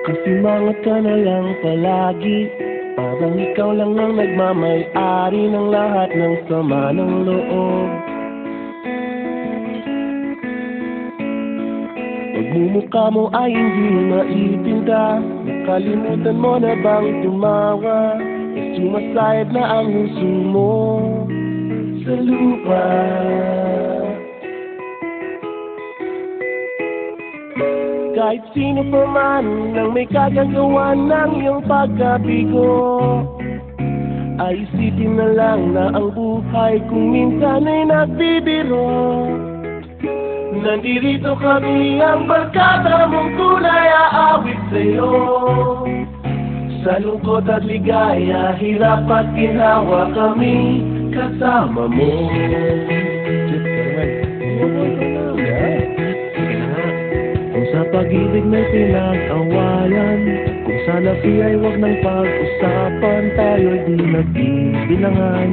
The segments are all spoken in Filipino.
Kasimangot ka na lang palagi, parang ikaw lang ang nagmamay-ari ng lahat ng sama ng loob. Pagmumukha mo ay hindi maitinda, nakalimutan mo na bang tumawa? Sumasayad na ang huso mo sa lupa. Kahit sino pa man ang may kagagawa ng iyong pagkabigo, ay isipin na lang na ang buhay kung minsan ay nagbibiro. Nandirito kami ang barkada mong tunay aawit sa'yo. Sa lungkot at ligaya, hirap at ginawa kami kasama mo. Kung sa pag-ibig may pinag-awayan, kung sa labi ay huwag nang pag-usapan, tayo'y di nagbibilangan.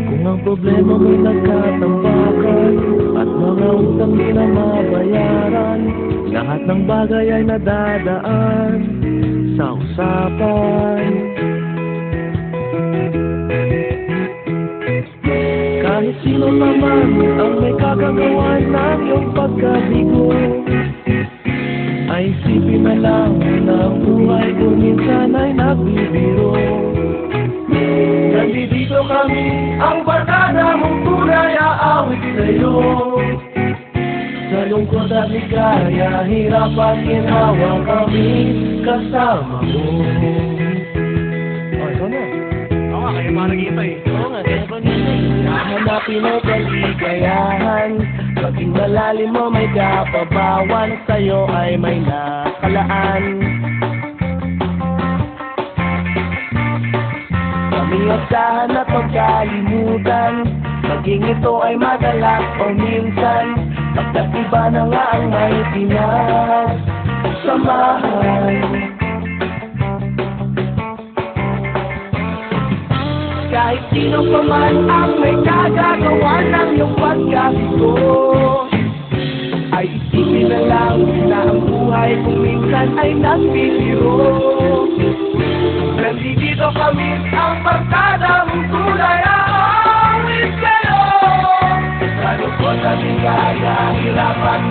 Kung ang problema mo'y nagkatambakan at mga utang di na mabayaran, lahat ng bagay ay nadadaan sa usapan. Kahit sino naman ang may kagagawa ng iyong pagkabigo, ay isipin na lang na ang buhay kung minsan ay nagbibiro. Nandito kami, ang barkada mong tunay aawit sa'yo. Sa lungkot at ligaya, hirap at ginawa kami kasama mo. Oh, ikaw na. Oo nga, kayo parang ito eh. Oo nga, kaya pa nito eh. Hanapin mo kaligayahan, paging malalim mo may kapabawan, sa'yo ay may nakalaan. Kamiyasahan at pagkalimutan, maging ito ay madalas o minsan, pagkat iba na nga ang may pinagsamahan. Kahit sino pa man ang may kagagawa ng iyong pagkabigo, ay isipin na lang na ang buhay kung minsan ay nagbibiro. Nandito kami, ang barkada mong tunay aawit sa'yo. Sa lungkot at ligaya, hirap at